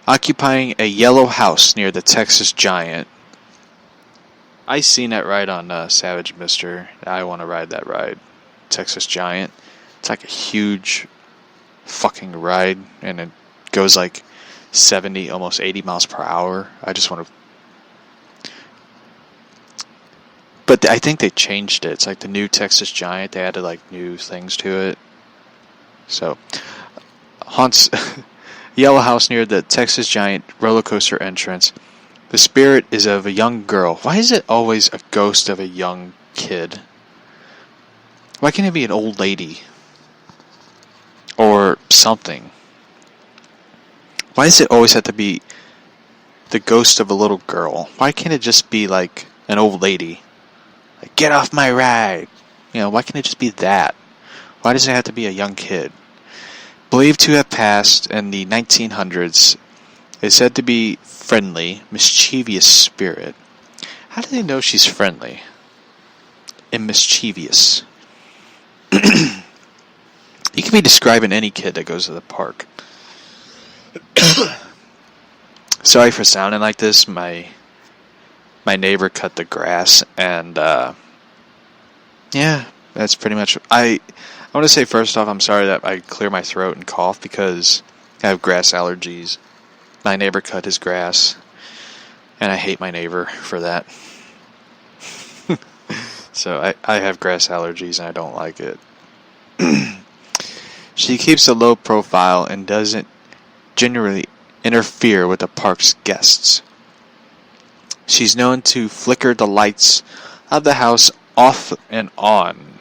occupying a yellow house near the Texas Giant. I seen that ride on Savage Mister. I want to ride that ride. Texas Giant. It's like a huge fucking ride, and it goes like 70, almost 80 miles per hour. I just want to... But I think they changed it. It's like the new Texas Giant. They added like new things to it. So, haunts Yellow House near the Texas Giant roller coaster entrance. The spirit is of a young girl. Why is it always a ghost of a young kid? Why can't it be an old lady? Or something? Why does it always have to be the ghost of a little girl? Why can't it just be like an old lady? Like, get off my ride! You know, why can't it just be that? Why does it have to be a young kid? Believed to have passed in the 1900s, is said to be friendly, mischievous spirit. How do they know she's friendly and mischievous? You could be describing any kid that goes to the park. Sorry for sounding like this. My neighbor cut the grass, and yeah, that's pretty much. I want to say first off, I'm sorry that I clear my throat and cough because I have grass allergies. My neighbor cut his grass, and I hate my neighbor for that. So I have grass allergies, and I don't like it. She keeps a low profile and doesn't generally interfere with the park's guests. She's known to flicker the lights of the house off and on,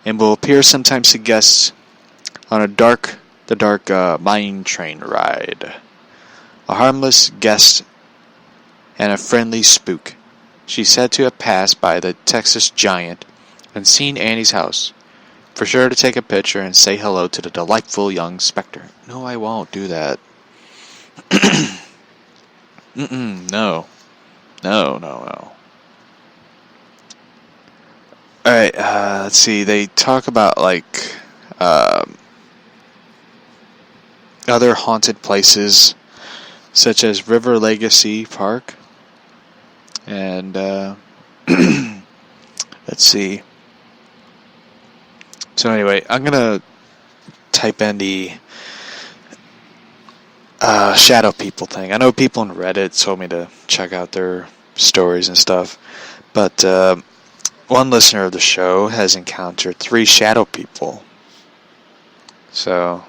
and will appear sometimes to guests on the dark mine train ride. A harmless guest and a friendly spook. She's said to have passed by the Texas Giant and seen Annie's house. For sure to take a picture and say hello to the delightful young specter. No, I won't do that. No. Alright, let's see. They talk about, like, other haunted places, such as River Legacy Park. And, let's see. So anyway, I'm going to type in the shadow people thing. I know people on Reddit told me to check out their stories and stuff, but one listener of the show has encountered 3 shadow people. So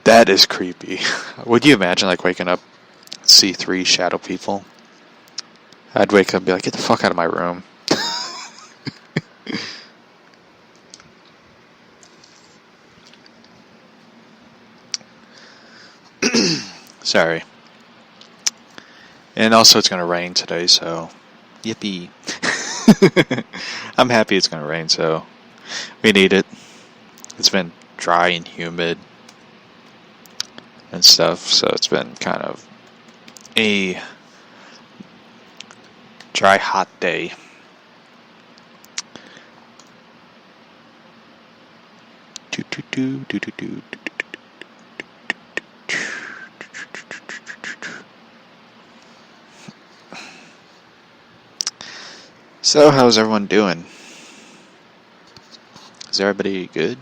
that is creepy. Would you imagine like waking up and see 3 shadow people? I'd wake up and be like, get the fuck out of my room. Sorry. And also it's going to rain today, so yippee. I'm happy it's going to rain, so we need it. It's been dry and humid and stuff, so it's been kind of a dry, hot day. So, how's everyone doing? Is everybody good?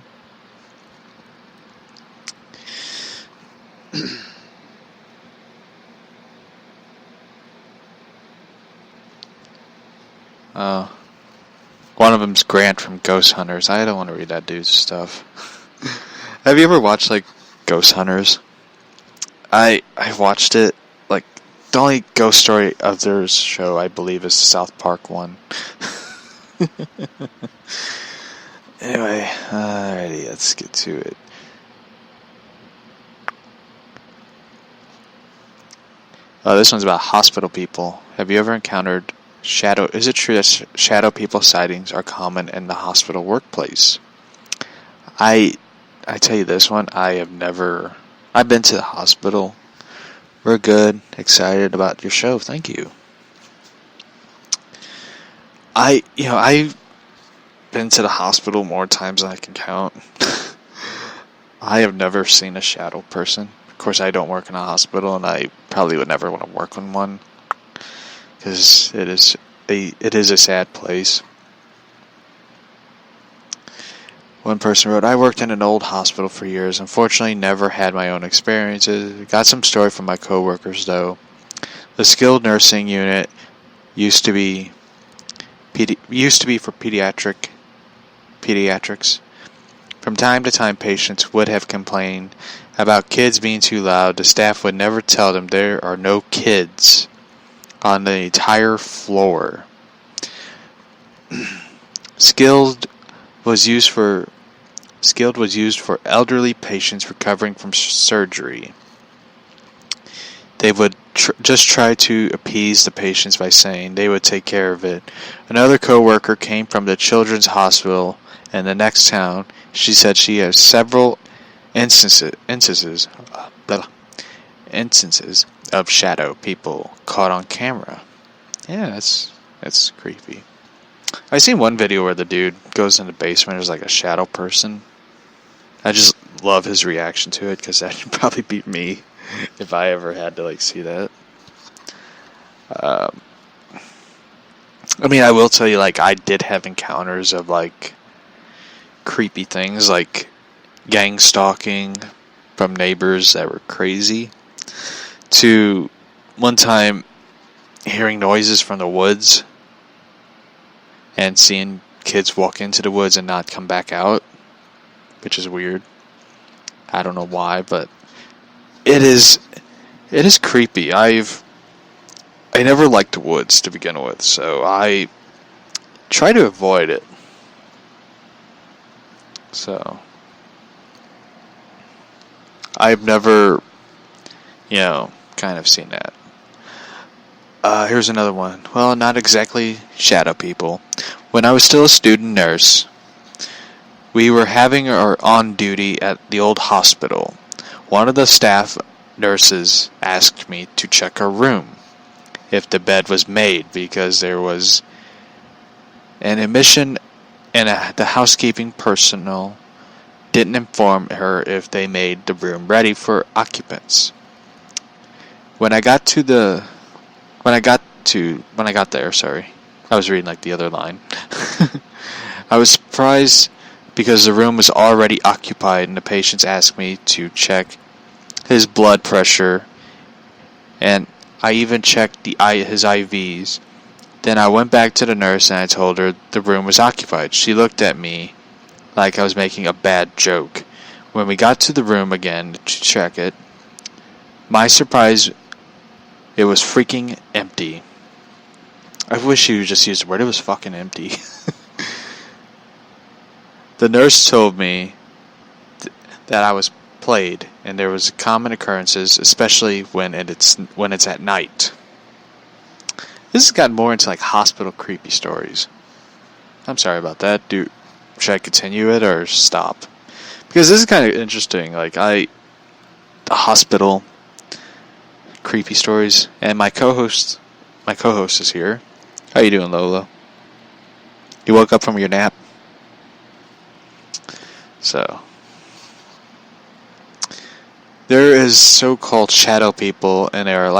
One of them's Grant from Ghost Hunters. I don't want to read that dude's stuff. Have you ever watched, like, Ghost Hunters? I watched it. Like, the only ghost story of their show, I believe, is the South Park one. Anyway, alrighty, let's get to it. This one's about hospital people. Have you ever encountered shadow? Is it true that shadow people sightings are common in the hospital workplace? I tell you this one, I've been to the hospital. We're good, excited about your show, thank you. I've been to the hospital more times than I can count. I have never seen a shadow person. course, I don't work in a hospital, and I probably would never want to work in one, because it is a sad place. One person wrote, I worked in an old hospital for years. Unfortunately, never had my own experiences. Got some story from my coworkers, though. The skilled nursing unit used to be for pediatrics. From time to time, patients would have complained about kids being too loud. The staff would never tell them there are no kids on the entire floor. Skilled was used for elderly patients recovering from surgery. They would just try to appease the patients by saying they would take care of it. Another coworker came from the children's hospital in the next town. She said she has several instances of shadow people caught on camera. Yeah, that's creepy. I seen one video where the dude goes in the basement. There's like a shadow person. I just love his reaction to it, because that would probably be me if I ever had to see that. I mean, I will tell you, I did have encounters of creepy things, like gang stalking from neighbors that were crazy, to one time hearing noises from the woods and seeing kids walk into the woods and not come back out, which is weird. I don't know why, but it is creepy. I never liked the woods to begin with, so I try to avoid it. So I've never, kind of seen that. Here's another one. Well, not exactly shadow people. When I was still a student nurse, we were having our on duty at the old hospital. One of the staff nurses asked me to check her room if the bed was made, because there was an admission and the housekeeping personnel didn't inform her if they made the room ready for occupants. When I got there, I was reading the other line. I was surprised because the room was already occupied, and the patients asked me to check his blood pressure, and I even checked his IVs. Then I went back to the nurse and I told her the room was occupied. She looked at me like I was making a bad joke. When we got to the room again to check it, my surprise, it was freaking empty. I wish you would just use the word. It was fucking empty. The nurse told me that I was played, and there was common occurrences, especially when it's at night. This has gotten more into hospital creepy stories. I'm sorry about that. Should I continue it or stop? Because this is kind of interesting. The hospital creepy stories, and my co-host is here. How you doing, Lola? You woke up from your nap? So, there is so-called shadow people, and they are a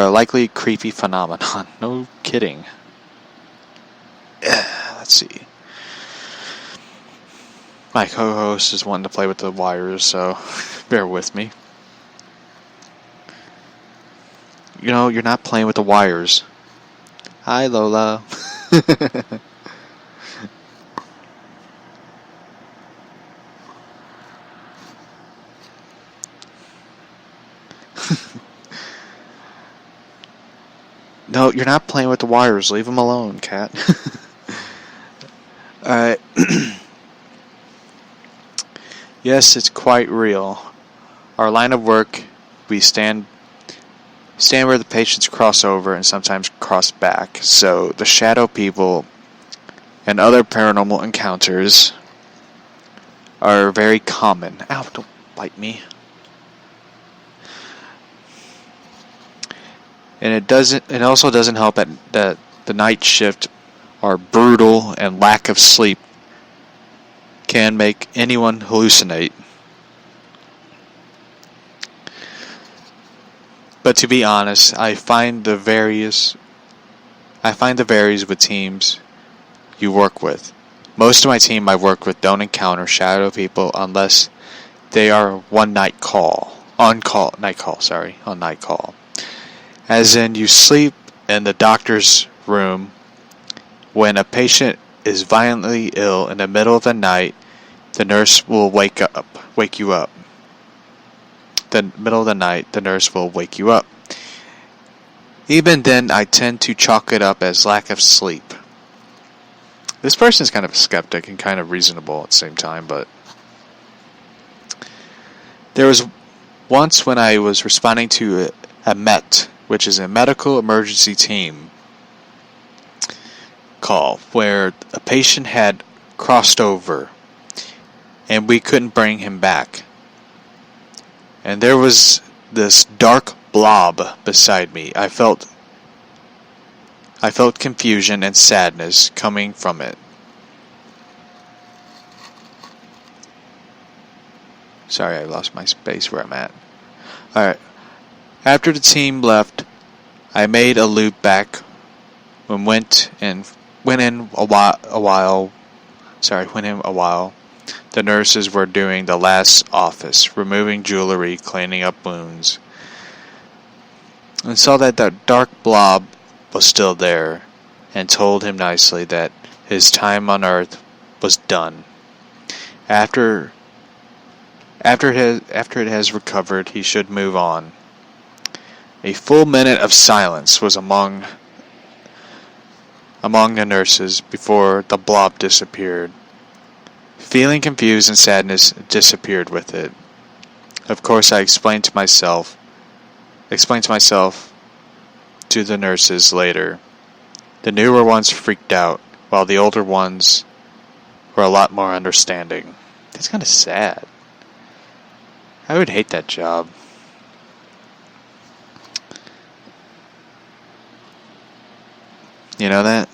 likely creepy phenomenon. No kidding. Let's see. My co-host is wanting to play with the wires, so bear with me. You're not playing with the wires. Hi, Lola. No, you're not playing with the wires. Leave them alone, cat. Alright. Yes, it's quite real. Our line of work, we stand where the patients cross over and sometimes cross back. So the shadow people and other paranormal encounters are very common. Ow, don't bite me. And it also doesn't help that the night shift are brutal, and lack of sleep can make anyone hallucinate. But to be honest, I find the varies with teams you work with. Most of my team I work with don't encounter shadow people unless they are on night call. As in, you sleep in the doctor's room when a patient is violently ill in the middle of the night. The nurse will wake you up. The middle of the night, the nurse will wake you up. Even then, I tend to chalk it up as lack of sleep. This person is kind of a skeptic and kind of reasonable at the same time, but there was once when I was responding to a MET, which is a medical emergency team call, where a patient had crossed over and we couldn't bring him back. And there was this dark blob beside me. I felt confusion and sadness coming from it. Sorry, I lost my space where I'm at. Alright. After the team left, I made a loop back and went in a while. The nurses were doing the last office, removing jewelry, cleaning up wounds, and saw that the dark blob was still there, and told him nicely that his time on Earth was done. After it has recovered, he should move on. A full minute of silence was among the nurses before the blob disappeared. Feeling confused and sadness disappeared with it. Of course, I explained to myself to the nurses later. The newer ones freaked out, while the older ones were a lot more understanding. That's kind of sad. I would hate that job. You know that?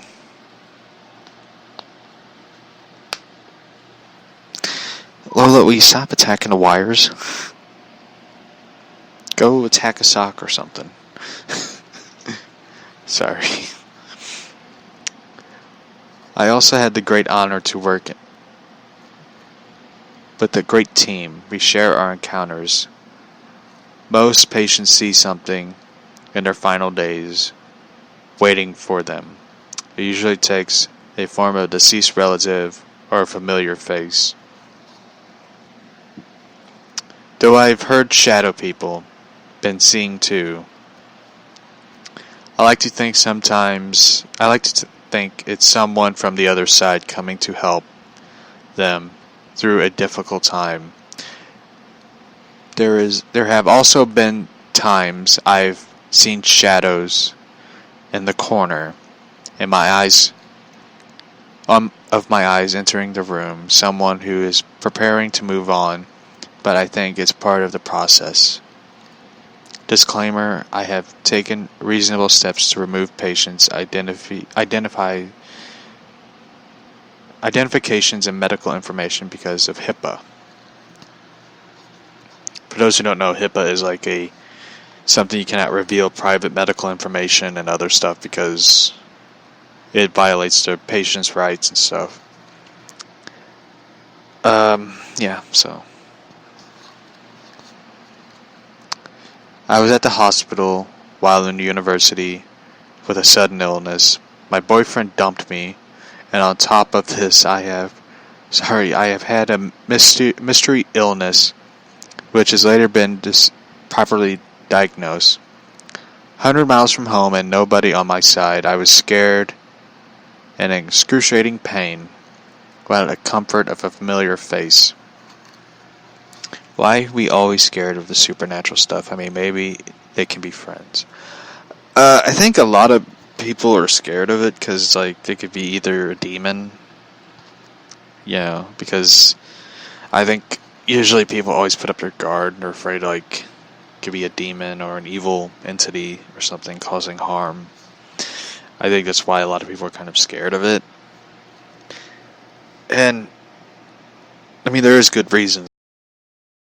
Lola, will you stop attacking the wires? Go attack a sock or something. Sorry. I also had the great honor to work with a great team. We share our encounters. Most patients see something in their final days waiting for them. It usually takes a form of a deceased relative or a familiar face. Though I've heard shadow people, been seeing too. I like to think it's someone from the other side coming to help them through a difficult time. There have also been times I've seen shadows in the corner, in my eyes, of my eyes entering the room, someone who is preparing to move on, but I think it's part of the process. Disclaimer, I have taken reasonable steps to remove patients' identifications and medical information because of HIPAA. For those who don't know, HIPAA is like something you cannot reveal private medical information and other stuff because it violates the patient's rights and stuff. So I was at the hospital while in university with a sudden illness. My boyfriend dumped me, and on top of this, I have had a mystery illness, which has later been properly diagnosed. 100 miles from home and nobody on my side, I was scared and in excruciating pain, without the comfort of a familiar face. Why are we always scared of the supernatural stuff? I mean, maybe they can be friends. I think a lot of people are scared of it because, like, they could be either a demon, because I think usually people always put up their guard and are afraid, like, it could be a demon or an evil entity or something causing harm. I think that's why a lot of people are kind of scared of it. And, I mean, there is good reasons.